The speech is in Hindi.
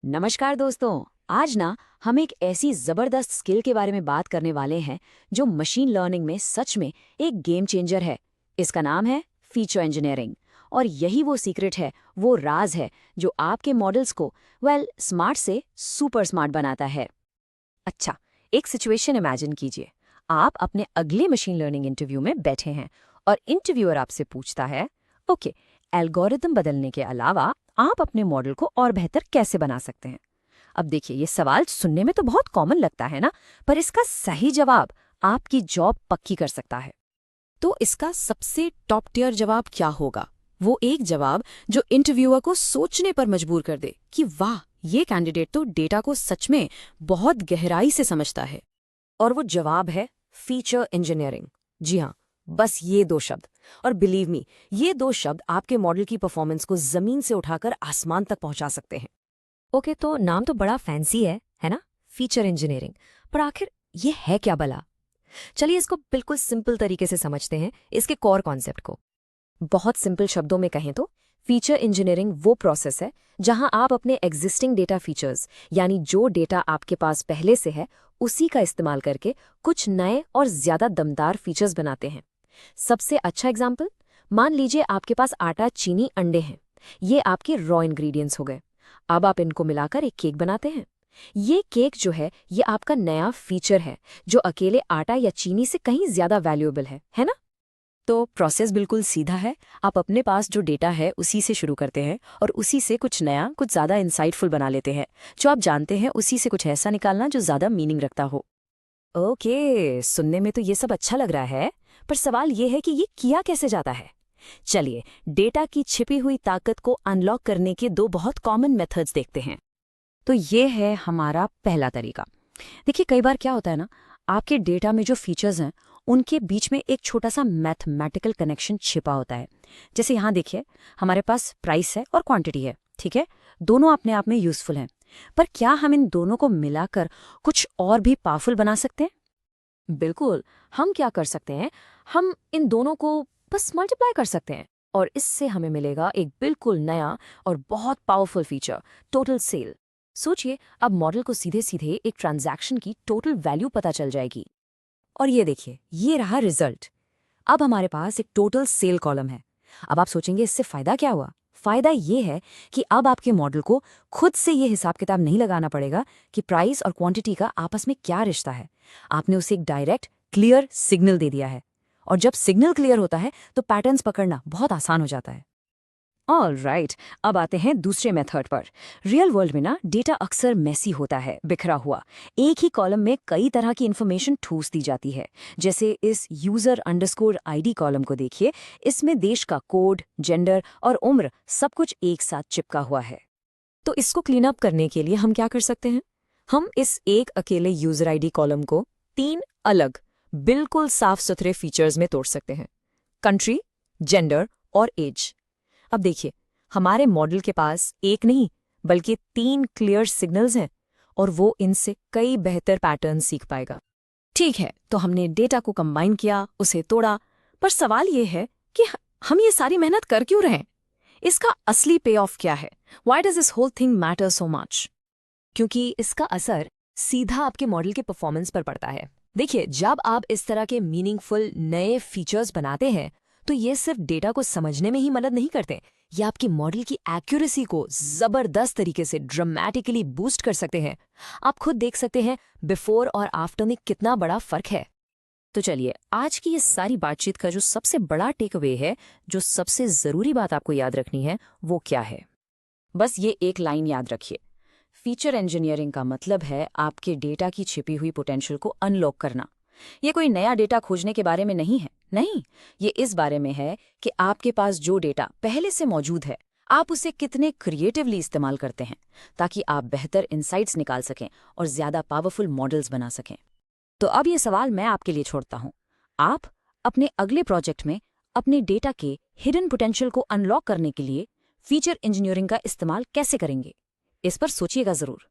नमस्कार दोस्तों। आज ना हम एक ऐसी जबरदस्त स्किल के बारे में बात करने वाले हैं जो मशीन लर्निंग में सच में एक गेम चेंजर है। इसका नाम है फीचर इंजीनियरिंग। और यही वो सीक्रेट है, वो राज है जो आपके मॉडल्स को स्मार्ट से सुपर स्मार्ट बनाता है। अच्छा, एक सिचुएशन इमेजिन कीजिए। आप अपने अगले मशीन लर्निंग इंटरव्यू में बैठे हैं और इंटरव्यूअर आपसे पूछता है, ओके, एल्गोरिदम बदलने के अलावा आप अपने मॉडल को और बेहतर कैसे बना सकते हैं। अब देखिए, ये सवाल सुनने में तो बहुत कॉमन लगता है ना, पर इसका सही जवाब आपकी जॉब पक्की कर सकता है। तो इसका सबसे टॉप टियर जवाब क्या होगा? वो एक जवाब जो इंटरव्यूअर को सोचने पर मजबूर कर दे कि वाह, ये कैंडिडेट तो डेटा को सच में बहुत गहराई से समझता है। और वो जवाब है फीचर इंजीनियरिंग। जी हाँ, बस ये दो शब्द। और बिलीव मी, ये दो शब्द आपके मॉडल की परफॉर्मेंस को जमीन से उठाकर आसमान तक पहुंचा सकते हैं। ओके, तो नाम तो बड़ा फैंसी है ना, फीचर इंजीनियरिंग। पर आखिर ये है क्या भला? चलिए इसको बिल्कुल सिंपल तरीके से समझते हैं, इसके कोर कॉन्सेप्ट को। बहुत सिंपल शब्दों में कहें तो फीचर इंजीनियरिंग वो प्रोसेस है जहां आप अपने एग्जिस्टिंग डेटा फीचर्स, यानी जो डेटा आपके पास पहले से है, उसी का इस्तेमाल करके कुछ नए और ज्यादा दमदार फीचर्स बनाते हैं। सबसे अच्छा एग्जाम्पल, मान लीजिए आपके पास आटा, चीनी, अंडे हैं। ये आपके रॉ इंग्रेडिएंट्स हो गए। अब आप इनको मिलाकर एक केक बनाते हैं। ये केक जो है, ये आपका नया फीचर है जो अकेले आटा या चीनी से कहीं ज्यादा वैल्यूएबल है ना? तो प्रोसेस बिल्कुल सीधा है। आप अपने पास जो डेटा है उसी से शुरू करते हैं और उसी से कुछ नया, कुछ ज़्यादा इंसाइटफुल बना लेते हैं। जो आप जानते हैं उसी से कुछ ऐसा निकालना जो ज़्यादा मीनिंग रखता हो। ओके, सुनने में तो ये सब अच्छा लग रहा है, पर सवाल ये है कि ये किया कैसे जाता है। चलिए, डेटा की छिपी हुई ताकत को अनलॉक करने के दो बहुत कॉमन मेथड्स देखते हैं। तो ये है हमारा पहला तरीका। देखिए, कई बार क्या होता है ना, आपके डेटा में जो फीचर्स हैं उनके बीच में एक छोटा सा मैथमेटिकल कनेक्शन छिपा होता है। जैसे यहाँ देखिए, हमारे पास प्राइस है और क्वांटिटी है, ठीक है। दोनों अपने आप में यूजफुल हैं, पर क्या हम इन दोनों को मिलाकर कुछ और भी पावरफुल बना सकते हैं? बिल्कुल, हम क्या कर सकते हैं, हम इन दोनों को बस मल्टीप्लाई कर सकते हैं और इससे हमें मिलेगा एक बिल्कुल नया और बहुत पावरफुल फीचर, टोटल सेल। सोचिए, अब मॉडल को सीधे सीधे एक ट्रांजैक्शन की टोटल वैल्यू पता चल जाएगी। और ये देखिए, ये रहा रिजल्ट। अब हमारे पास एक टोटल सेल कॉलम है। अब आप सोचेंगे इससे फायदा क्या हुआ? फायदा ये है कि अब आपके मॉडल को खुद से ये हिसाब किताब नहीं लगाना पड़ेगा कि प्राइस और क्वांटिटी का आपस में क्या रिश्ता है। आपने उसे एक डायरेक्ट क्लियर सिग्नल दे दिया है। और जब सिग्नल क्लियर होता है तो पैटर्न्स पकड़ना बहुत आसान हो जाता है। ऑल राइट, अब आते हैं दूसरे मेथड पर। रियल वर्ल्ड में ना डेटा अक्सर मेसी होता है, बिखरा हुआ। एक ही कॉलम में कई तरह की इन्फॉर्मेशन ठूस दी जाती है। जैसे इस यूजर अंडरस्कोर आईडी कॉलम को देखिए, इसमें देश का कोड, जेंडर और उम्र सब कुछ एक साथ चिपका हुआ है। तो इसको क्लीन अप करने के लिए हम क्या कर सकते हैं? हम इस एक अकेले यूजर आईडी कॉलम को तीन अलग, बिल्कुल साफ सुथरे फीचर्स में तोड़ सकते हैं: कंट्री, जेंडर और एज। अब देखिए, हमारे मॉडल के पास एक नहीं बल्कि तीन क्लियर सिग्नल्स हैं और वो इनसे कई बेहतर पैटर्न सीख पाएगा। ठीक है, तो हमने डेटा को कंबाइन किया, उसे तोड़ा, पर सवाल ये है कि हम ये सारी मेहनत कर क्यों रहे हैं? इसका असली पे ऑफ क्या है? Why does this whole thing matter so much? क्योंकि इसका असर सीधा आपके मॉडल के परफॉर्मेंस पर पड़ता है। देखिए, जब आप इस तरह के मीनिंगफुल नए फीचर्स बनाते हैं तो ये सिर्फ डेटा को समझने में ही मदद नहीं करते, ये आपकी मॉडल की एक्यूरेसी को जबरदस्त तरीके से ड्रामेटिकली बूस्ट कर सकते हैं। आप खुद देख सकते हैं बिफोर और आफ्टर में कितना बड़ा फर्क है। तो चलिए, आज की ये सारी बातचीत का जो सबसे बड़ा टेक अवे है, जो सबसे जरूरी बात आपको याद रखनी है, वो क्या है? बस ये एक लाइन याद रखिए। फीचर इंजीनियरिंग का मतलब है आपके डेटा की छिपी हुई पोटेंशियल को अनलॉक करना। ये कोई नया डेटा खोजने के बारे में नहीं है, नहीं। ये इस बारे में है कि आपके पास जो डेटा पहले से मौजूद है, आप उसे कितने क्रिएटिवली इस्तेमाल करते हैं ताकि आप बेहतर इंसाइट्स निकाल सकें और ज्यादा पावरफुल मॉडल्स बना सकें। तो अब ये सवाल मैं आपके लिए छोड़ता हूं। आप अपने अगले प्रोजेक्ट में अपने डेटा के हिडन पोटेंशियल को अनलॉक करने के लिए फीचर इंजीनियरिंग का इस्तेमाल कैसे करेंगे? इस पर सोचिएगा जरूर।